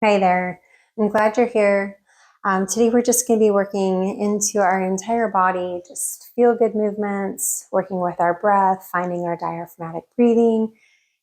Hi there. I'm glad you're here. Today we're just going to be working into our entire body, just feel good movements, working with our breath, finding our diaphragmatic breathing,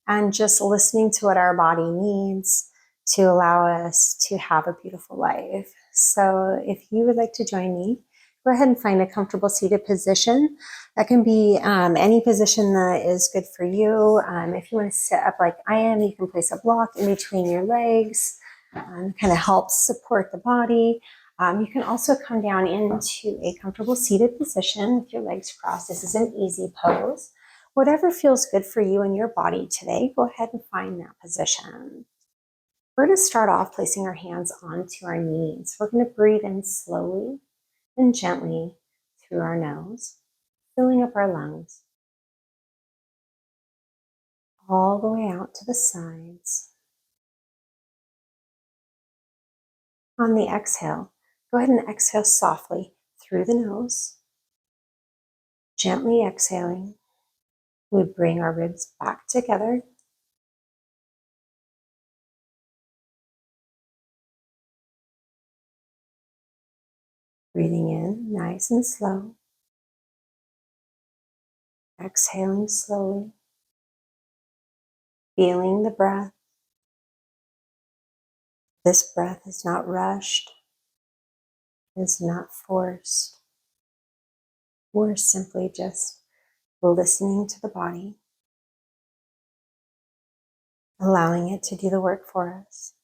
and just listening to what our body needs to allow us to have a beautiful life. So if you would like to join me, go ahead and find a comfortable seated position. That can be any position that is good for you. If you want to sit up like I am, you can place a block in between your legs. Kind of helps support the body. You can also come down into a comfortable seated position with your legs crossed. This is an easy pose. Whatever feels good for you and your body today, go ahead and find that position. We're going to start off placing our hands onto our knees. We're going to breathe in slowly and gently through our nose, filling up our lungs, all the way out to the sides. On the exhale, go ahead and exhale softly through the nose. Gently exhaling, we bring our ribs back together. Breathing in nice and slow. Exhaling slowly. Feeling the breath. This breath is not rushed. It's not forced. We're simply just listening to the body, allowing it to do the work for us.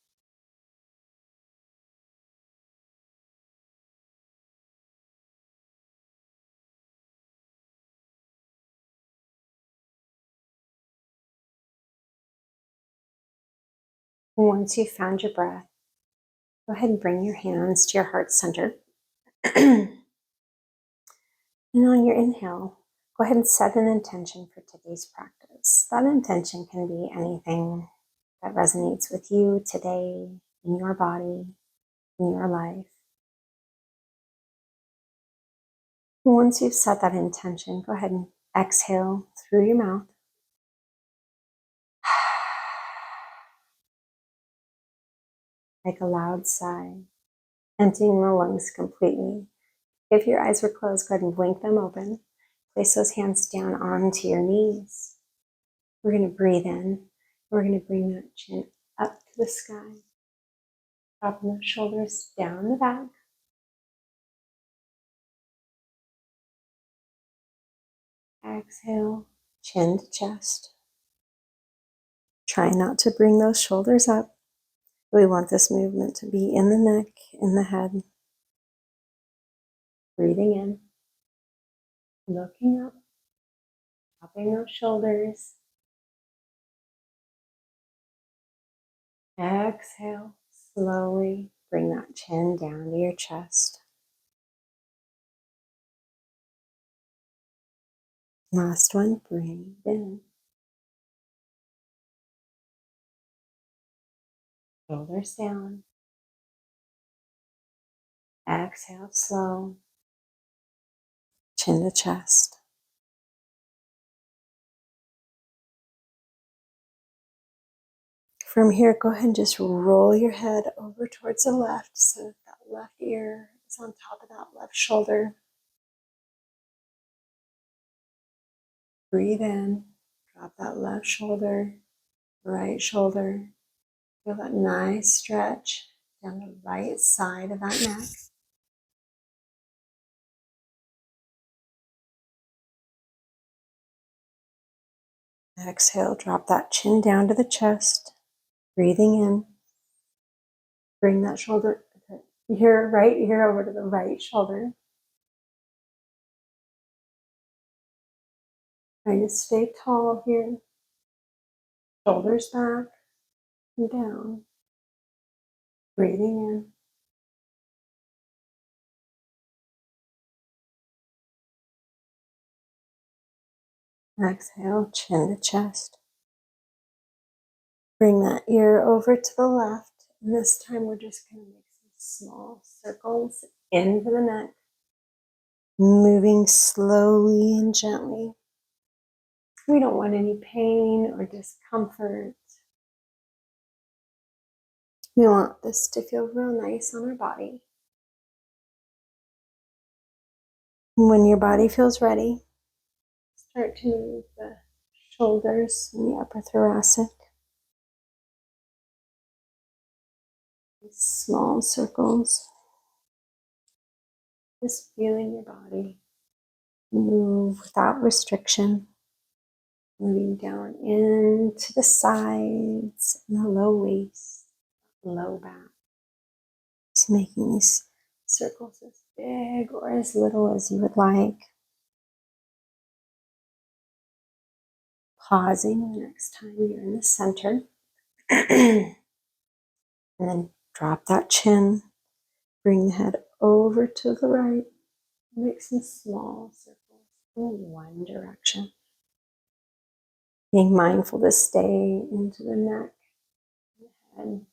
Once you've found your breath, go ahead and bring your hands to your heart center. And on your inhale, go ahead and set an intention for today's practice. That intention can be anything that resonates with you today, in your body, in your life. Once you've set that intention, go ahead and exhale through your mouth. Like a loud sigh, emptying the lungs completely. If your eyes were closed, go ahead and blink them open. Place those hands down onto your knees. We're going to breathe in. We're going to bring that chin up to the sky. Dropping the shoulders down the back. Exhale, chin to chest. Try not to bring those shoulders up. We want this movement to be in the neck, in the head. Breathing in, looking up, dropping those shoulders. Exhale, slowly bring that chin down to your chest. Last one, breathe in. Shoulders down. Exhale, slow. Chin to chest. From here, go ahead and just roll your head over towards the left so that left ear is on top of that left shoulder. Breathe in, drop that left shoulder, right shoulder. Feel that nice stretch down the right side of that neck. Exhale, drop that chin down to the chest. Breathing in. Bring that shoulder, your right ear over to the right shoulder. Trying to stay tall here. Shoulders back and down. Breathing in. Exhale, chin to chest. Bring that ear over to the left. And this time we're just going to make some small circles into the neck. Moving slowly and gently. We don't want any pain or discomfort. We want this to feel real nice on our body. When your body feels ready, start to move the shoulders and the upper thoracic. Small circles. Just feeling your body move without restriction. Moving down into the sides and the low waist, low back. Just making these circles as big or as little as you would like. Pausing the next time you're in the center. And then drop that chin. Bring the head over to the right. Make some small circles in one direction. Being mindful to stay into the neck and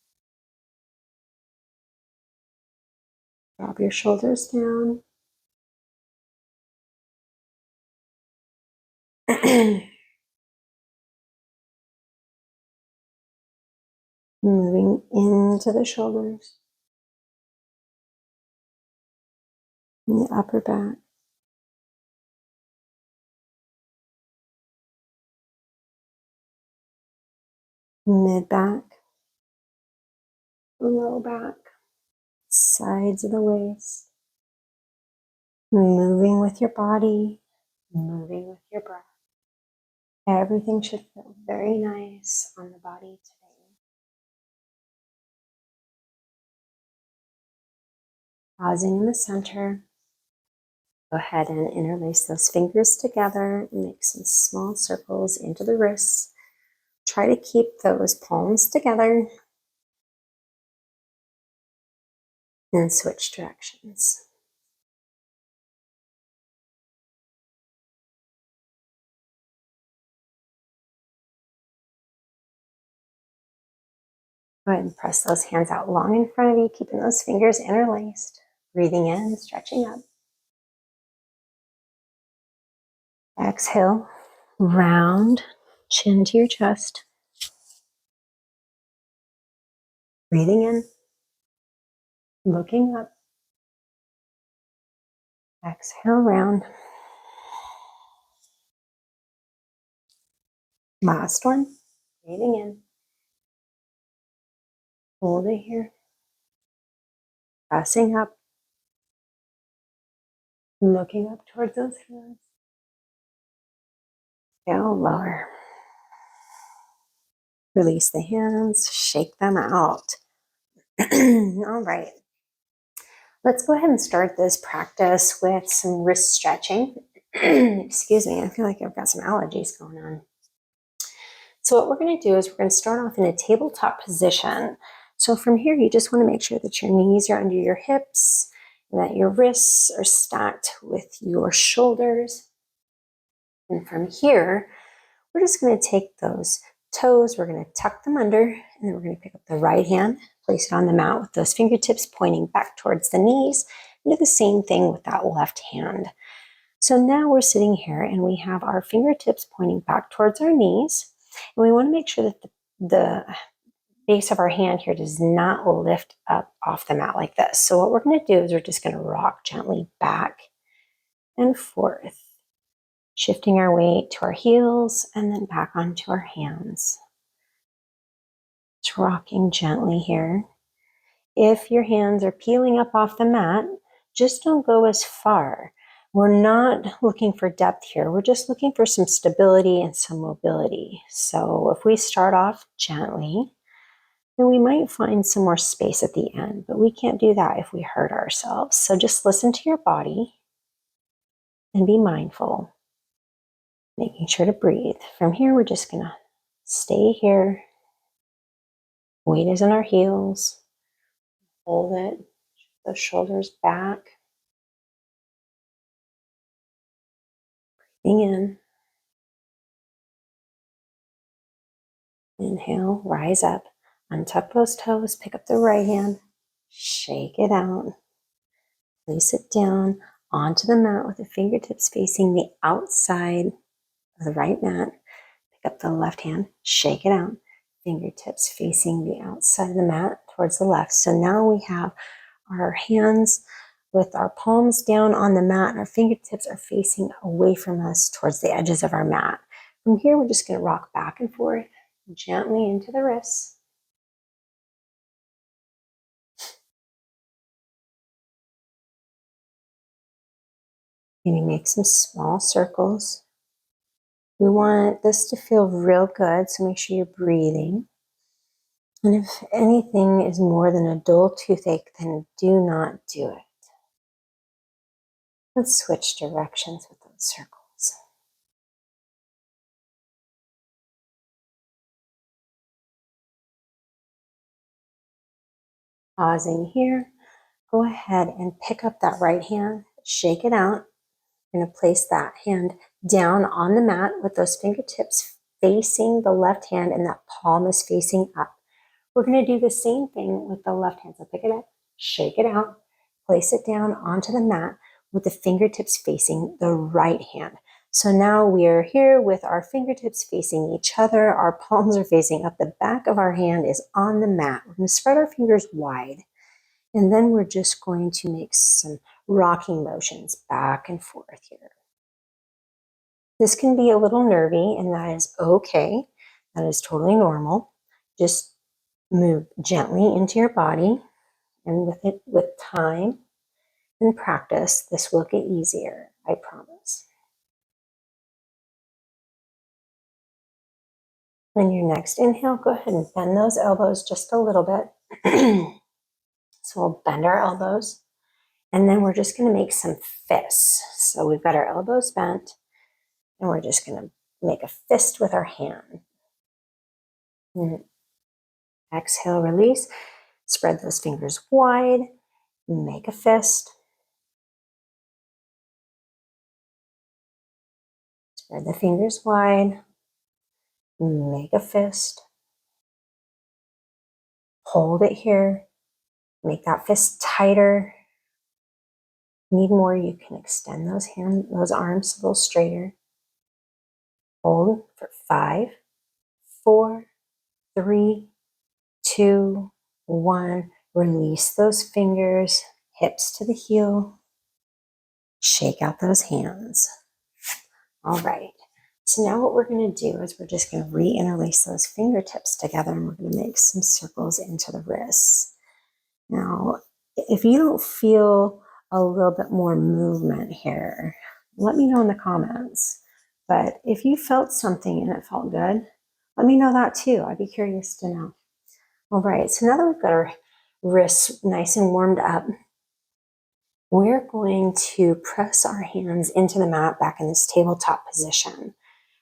drop your shoulders down. Moving into the shoulders, and the upper back. Mid back, low back, sides of the waist. Moving with your body, moving with your breath. Everything should feel very nice on the body today. Pausing in the center. Go ahead and interlace those fingers together and make some small circles into the wrists. Try to keep those palms together and switch directions. Go ahead and press those hands out long in front of you, keeping those fingers interlaced. Breathing in, stretching up. Exhale, round, chin to your chest. Breathing in, looking up. Exhale, round. Last one. Breathing in. Hold it here. Pressing up. Looking up towards those hands. Go lower. Release the hands, shake them out. All right. Let's go ahead and start this practice with some wrist stretching. Excuse me, I feel like I've got some allergies going on. So what we're going to do is we're going to start off in a tabletop position. So from here, you just want to make sure that your knees are under your hips and that your wrists are stacked with your shoulders. And from here, we're just going to take those toes, we're going to tuck them under, and then we're going to pick up the right hand, place it on the mat with those fingertips pointing back towards the knees, and do the same thing with that left hand. So now we're sitting here and we have our fingertips pointing back towards our knees, and we want to make sure that the base of our hand here does not lift up off the mat like this. So what we're going to do is we're just going to rock gently back and forth, shifting our weight to our heels and then back onto our hands. Just rocking gently here. If your hands are peeling up off the mat, just don't go as far. We're not looking for depth here. We're just looking for some stability and some mobility. So if we start off gently, then we might find some more space at the end, but we can't do that if we hurt ourselves. So just listen to your body and be mindful, making sure to breathe. From here, we're just gonna stay here. Weight is in our heels. Hold it, the shoulders back. Breathing in. Inhale, rise up, untuck those toes, pick up the right hand, shake it out. Place it down onto the mat with the fingertips facing the outside of the right mat. Pick up the left hand, shake it out. Fingertips facing the outside of the mat. towards the left. So now we have our hands with our palms down on the mat and our fingertips are facing away from us towards the edges of our mat. From here, we're just going to rock back and forth gently into the wrists. Maybe make some small circles. We want this to feel real good, so make sure you're breathing. And if anything is more than a dull toothache, then do not do it. Let's switch directions with those circles. Pausing here, go ahead and pick up that right hand, shake it out. You're going to place that hand down on the mat with those fingertips facing the left hand and that palm is facing up. We're going to do the same thing with the left hand. So pick it up, shake it out, place it down onto the mat with the fingertips facing the right hand. So now we are here with our fingertips facing each other. Our palms are facing up. The back of our hand is on the mat. We're going to spread our fingers wide. And then we're just going to make some rocking motions back and forth here. This can be a little nervy, and that is okay. That is totally normal. Just move gently into your body, and with time and practice, this will get easier, I promise. On your next inhale, go ahead and bend those elbows just a little bit. So we'll bend our elbows, and then we're just going to make some fists. So we've got our elbows bent, and we're just going to make a fist with our hand. And exhale, release. Spread those fingers wide. Make a fist. Spread the fingers wide. Make a fist. Hold it here. Make that fist tighter. Need more, you can extend those arms a little straighter. Hold for 5, 4, 3, 2, 1. Release those fingers, hips to the heel. Shake out those hands. All right. So now what we're going to do is we're just going to re-interlace those fingertips together, and we're going to make some circles into the wrists. Now, if you don't feel a little bit more movement here, let me know in the comments. But if you felt something and it felt good, let me know that too. I'd be curious to know. All right, so now that we've got our wrists nice and warmed up, we're going to press our hands into the mat back in this tabletop position.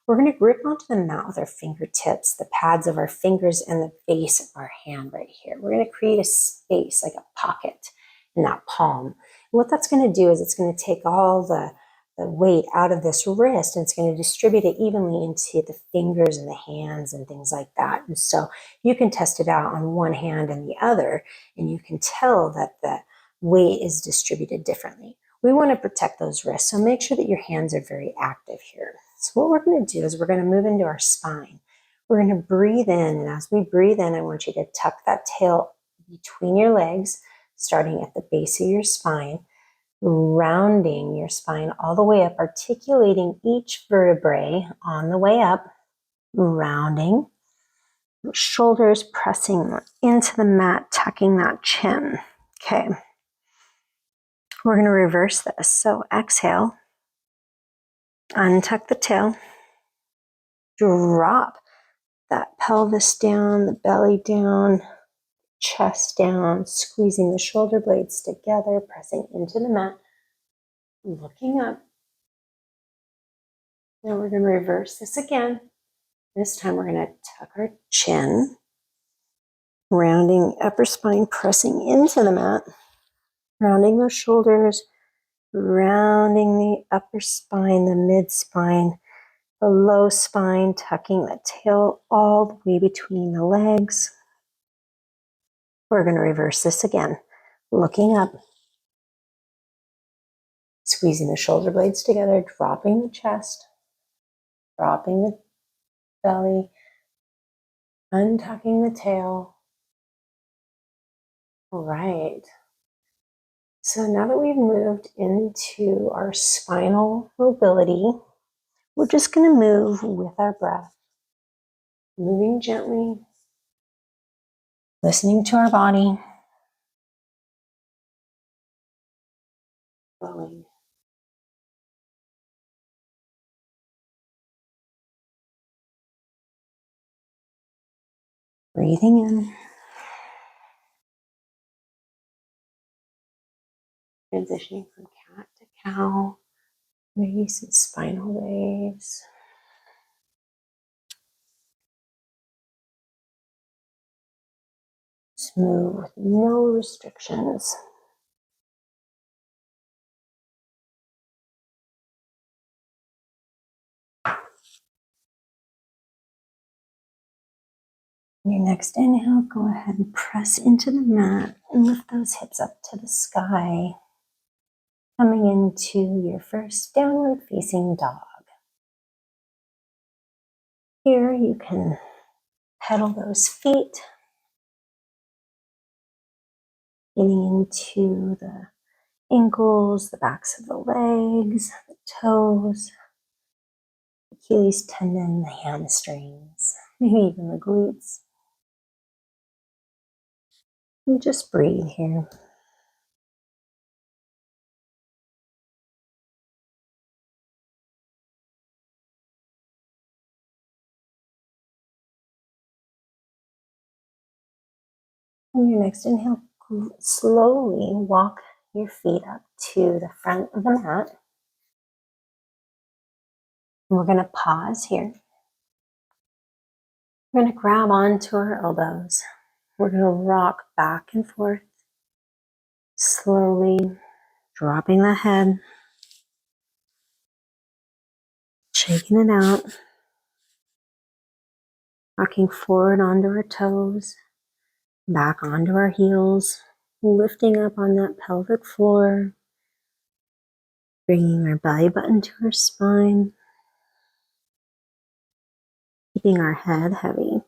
We're going to grip onto the mat with our fingertips, the pads of our fingers, and the base of our hand right here. We're going to create a space, like a pocket in that palm. And what that's going to do is it's going to take all the weight out of this wrist, and it's going to distribute it evenly into the fingers and the hands and things like that. And so you can test it out on one hand and the other, and you can tell that the weight is distributed differently. We want to protect those wrists, so make sure that your hands are very active here. So what we're going to do is we're going to move into our spine. We're going to breathe in, and as we breathe in, I want you to tuck that tail between your legs, starting at the base of your spine, rounding your spine all the way up, articulating each vertebrae on the way up, rounding, shoulders pressing into the mat, tucking that chin. Okay. We're going to reverse this. So exhale, untuck the tail, drop that pelvis down, the belly down, chest down, squeezing the shoulder blades together, pressing into the mat, looking up. Now we're going to reverse this again. This time we're going to tuck our chin, rounding upper spine, pressing into the mat, rounding those shoulders, rounding the upper spine, the mid spine, the low spine, tucking the tail all the way between the legs. We're going to reverse this again, looking up, squeezing the shoulder blades together, dropping the chest, dropping the belly, untucking the tail, All right. So now that we've moved into our spinal mobility, we're just going to move with our breath, moving gently, listening to our body, flowing. Breathing in, transitioning from cat to cow, maybe some spinal waves. Smooth with no restrictions. Your next inhale, go ahead and press into the mat and lift those hips up to the sky. Coming into your first downward facing dog. Here you can pedal those feet, getting into the ankles, the backs of the legs, the toes, the Achilles tendon, the hamstrings, maybe even the glutes. And just breathe here. On your next inhale, slowly walk your feet up to the front of the mat. And we're going to pause here. We're going to grab onto our elbows. We're going to rock back and forth, slowly dropping the head, shaking it out, rocking forward onto our toes, back onto our heels, lifting up on that pelvic floor, bringing our belly button to our spine, keeping our head heavy.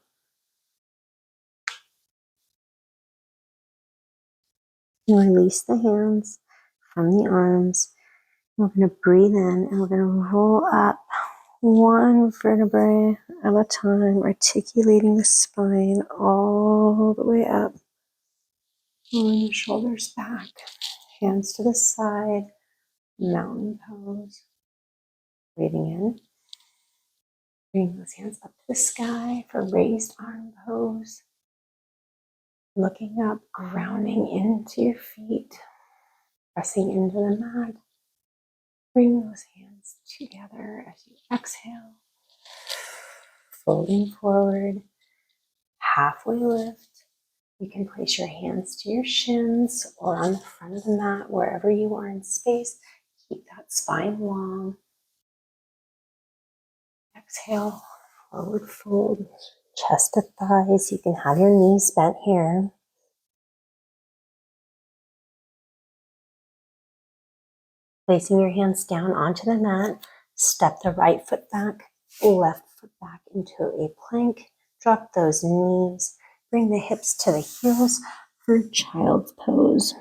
And release the hands from the arms. We're going to breathe in and we're going to roll up one vertebrae at a time, articulating the spine all the way up. Pulling the shoulders back, hands to the side, mountain pose. Breathing in. Bring those hands up to the sky for raised arm pose. Looking up, grounding into your feet, pressing into the mat. Bring those hands together as you exhale. Folding forward, halfway lift. You can place your hands to your shins or on the front of the mat, wherever you are in space. Keep that spine long. Exhale, forward fold, chest to thighs. You can have your knees bent here. Placing your hands down onto the mat, step the right foot back, left foot back into a plank. Drop those knees, bring the hips to the heels for child's pose.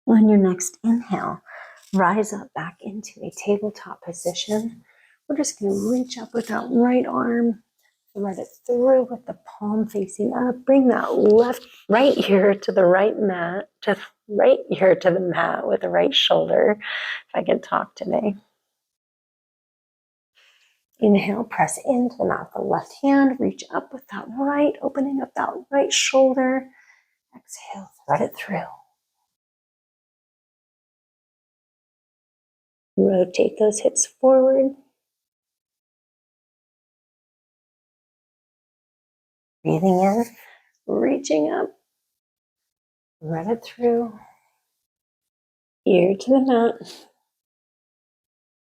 On your next inhale, rise up back into a tabletop position. We're just going to reach up with that right arm, thread it through with the palm facing up. Bring that right ear to the right mat, just right ear to the mat with the right shoulder, if I can talk today. Inhale, press into the mat with the left hand, reach up with that right, opening up that right shoulder. Exhale, thread it through. Rotate those hips forward. Breathing in, reaching up, thread it through. Ear to the mat.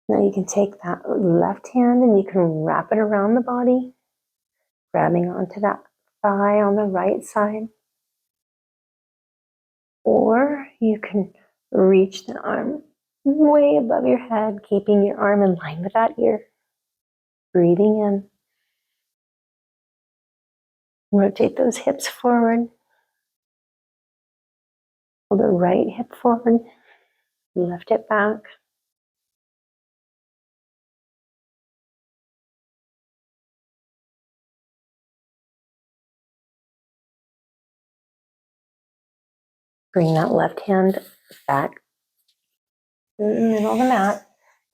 Now you can take that left hand and you can wrap it around the body, grabbing onto that thigh on the right side. Or you can reach the arm way above your head, keeping your arm in line with that ear. Breathing in. Rotate those hips forward. Pull the right hip forward, left hip back. Bring that left hand back in the middle of the mat.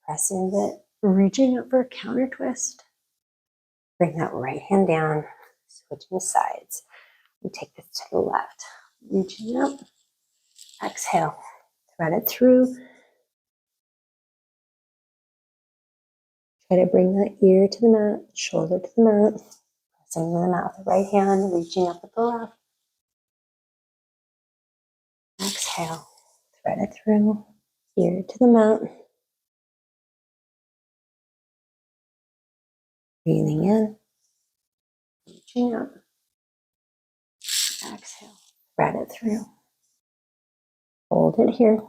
Press into it, reaching up for a counter twist. Bring that right hand down, switching sides. We take this to the left, reaching up. Exhale, thread it through. Try to bring that ear to the mat, shoulder to the mat. Pressing into the mat with the right hand, reaching up with the left. Exhale, thread it through, ear to the mat. Breathing in, reaching up. Exhale, thread it through. Hold it here.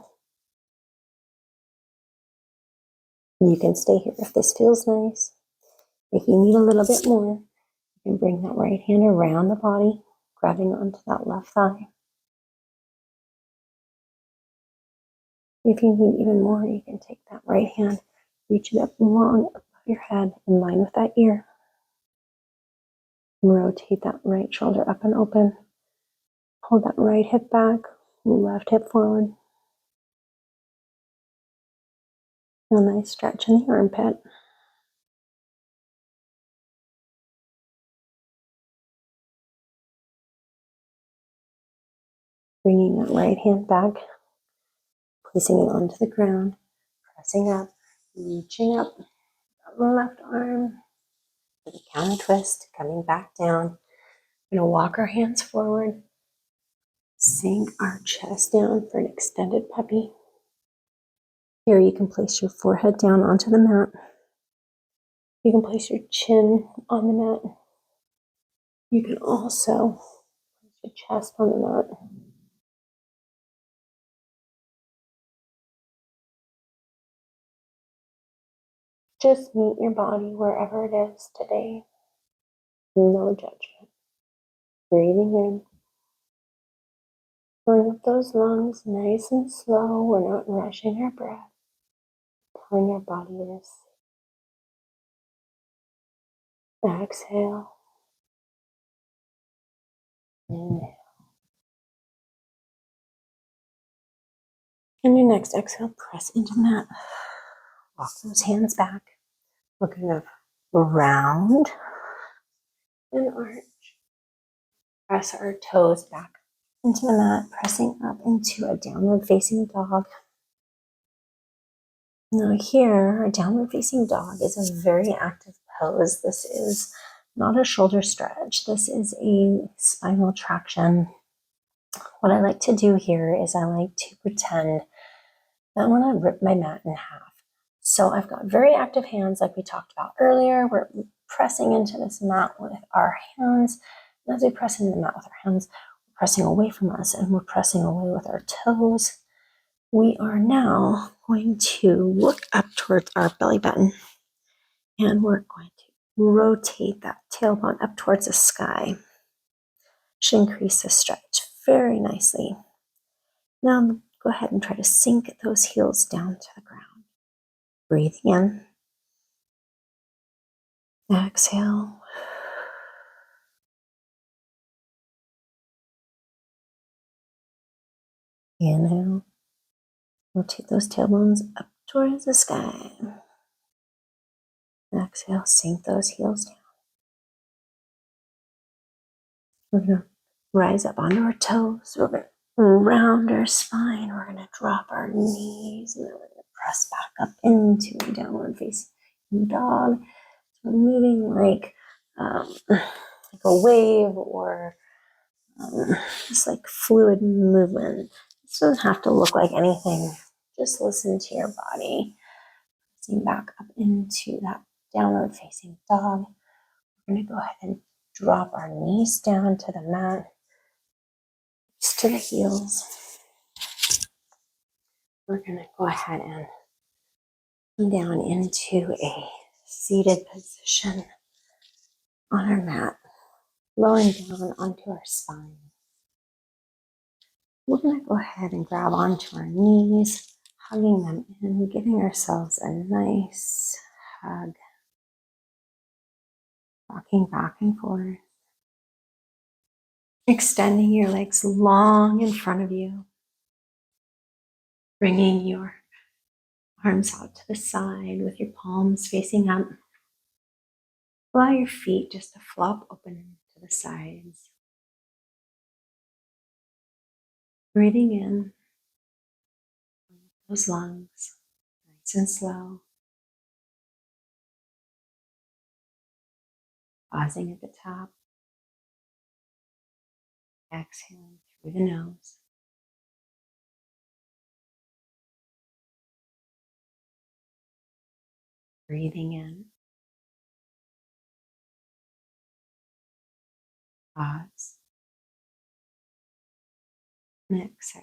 You can stay here if this feels nice. If you need a little bit more, you can bring that right hand around the body, grabbing onto that left thigh. If you need even more, you can take that right hand, reach it up long above your head, in line with that ear. Rotate that right shoulder up and open. Pull that right hip back, left hip forward. A nice stretch in the armpit. Bringing that right hand back, placing it onto the ground, pressing up, reaching up, the left arm, with a counter twist, coming back down. We're going to walk our hands forward, sink our chest down for an extended puppy. Here you can place your forehead down onto the mat. You can place your chin on the mat. You can also place your chest on the mat. Just meet your body wherever it is today. No judgment. Breathing in. Filling up those lungs nice and slow. We're not rushing our breath. Telling our body this. Exhale. Inhale. And your next exhale, press into the mat. Walk those hands back. We're going to round and arch. Press our toes back into the mat, pressing up into a downward facing dog. Now here, a downward facing dog is a very active pose. This is not a shoulder stretch. This is a spinal traction. What I like to do here is I like to pretend that I want to rip my mat in half. So I've got very active hands like we talked about earlier. We're pressing into this mat with our hands. And as we press into the mat with our hands, we're pressing away from us and we're pressing away with our toes. We are now going to look up towards our belly button and we're going to rotate that tailbone up towards the sky. Should increase the stretch very nicely. Now go ahead and try to sink those heels down to the ground. Breathing in. Exhale. Inhale. Rotate those tailbones up towards the sky. Exhale, sink those heels down. We're going to rise up onto our toes. We're going to round our spine. We're going to drop our knees. And then we're going to press back up into a downward facing dog. So we're moving like a wave or just like fluid movement. This doesn't have to look like anything. Just listen to your body. Pressing back up into that downward facing dog. We're going to go ahead and drop our knees down to the mat, just to the heels. We're going to go ahead and come down into a seated position on our mat, lowering down onto our spine. We're going to go ahead and grab onto our knees, hugging them in, giving ourselves a nice hug, rocking back and forth, extending your legs long in front of you, bringing your arms out to the side with your palms facing up. Allow your feet just to flop open to the sides. Breathing in those lungs, nice and slow. Pausing at the top. Exhaling through the nose. Breathing in. Pause. And exhale.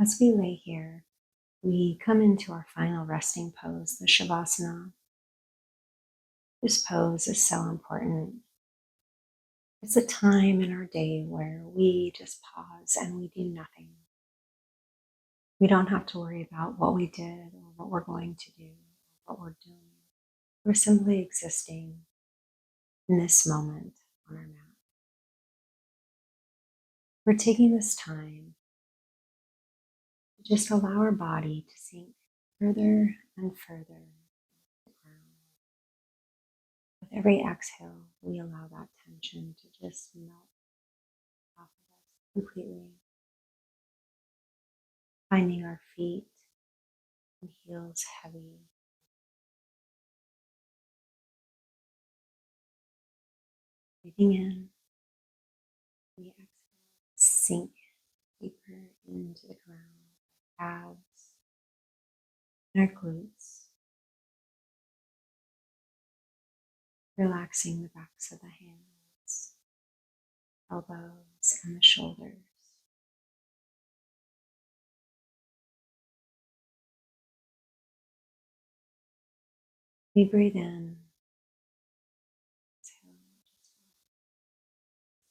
As we lay here, we come into our final resting pose, the Shavasana. This pose is so important. It's a time in our day where we just pause and we do nothing. We don't have to worry about what we did or what we're going to do or what we're doing. We're simply existing in this moment on our mat. We're taking this time to just allow our body to sink further and further into the ground. With every exhale, we allow that tension to just melt off of us completely, finding our feet and heels heavy. Breathing in, we exhale, sink deeper into the ground, calves, and our glutes, relaxing the backs of the hands, elbows, and the shoulders. We breathe in, exhale,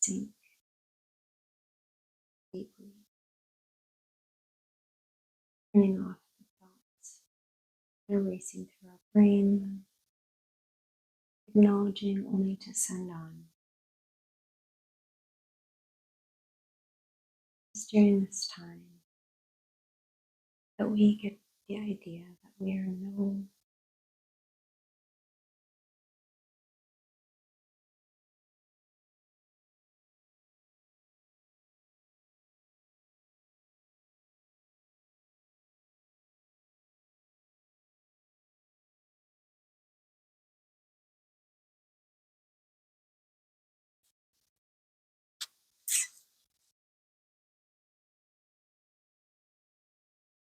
sink deeply, turning off the thoughts that are racing through our brain, acknowledging only to send on. It's during this time that we get the idea that we are no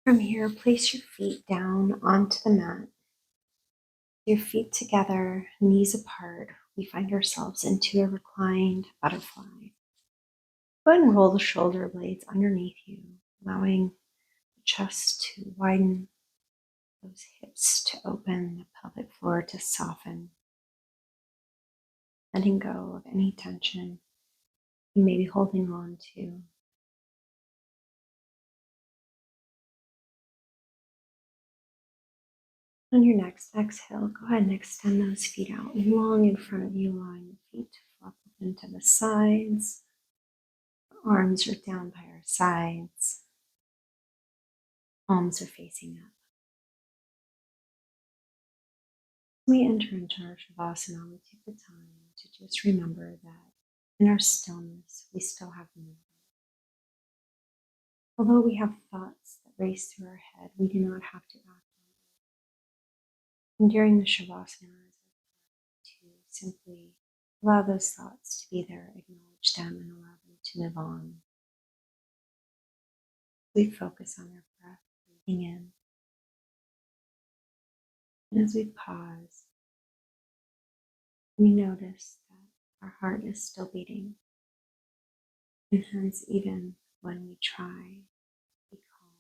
From here, place your feet down onto the mat. Your feet together, knees apart, we find ourselves into a reclined butterfly. Go ahead and roll the shoulder blades underneath you, allowing the chest to widen, those hips to open, the pelvic floor to soften, letting go of any tension you may be holding on to. On your next exhale, go ahead and extend those feet out long in front of you, allowing the feet to flop up into the sides. Our arms are down by our sides. Palms are facing up. We enter into our Shavasana. We take the time to just remember that in our stillness, we still have movement. Although we have thoughts that race through our head, we do not have to act on them. And during the Shavasana, to simply allow those thoughts to be there, acknowledge them, and allow them to move on. We focus on our breath, breathing in. And as we pause, we notice that Our heart is still beating. And hence, even when we try to be calm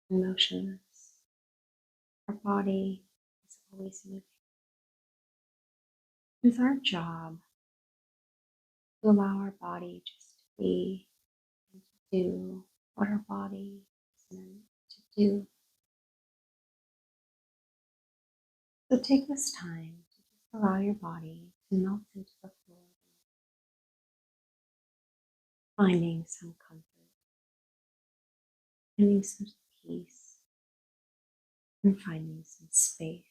and motionless, our body is always moving. It's our job to allow our body just to be and to do what our body is meant to do. So take this time to just allow your body to melt into the floor, finding some comfort, finding some peace, and finding some space.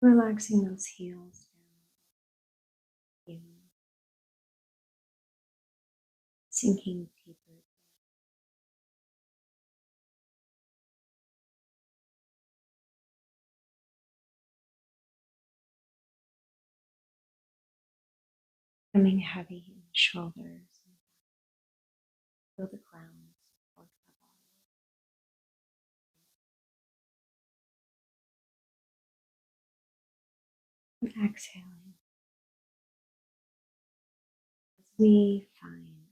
Relaxing those heels down, sinking deeper. Becoming heavy in the shoulders, feel the ground support the body. And exhaling as we find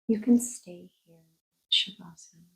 you can stay here, Shavasana,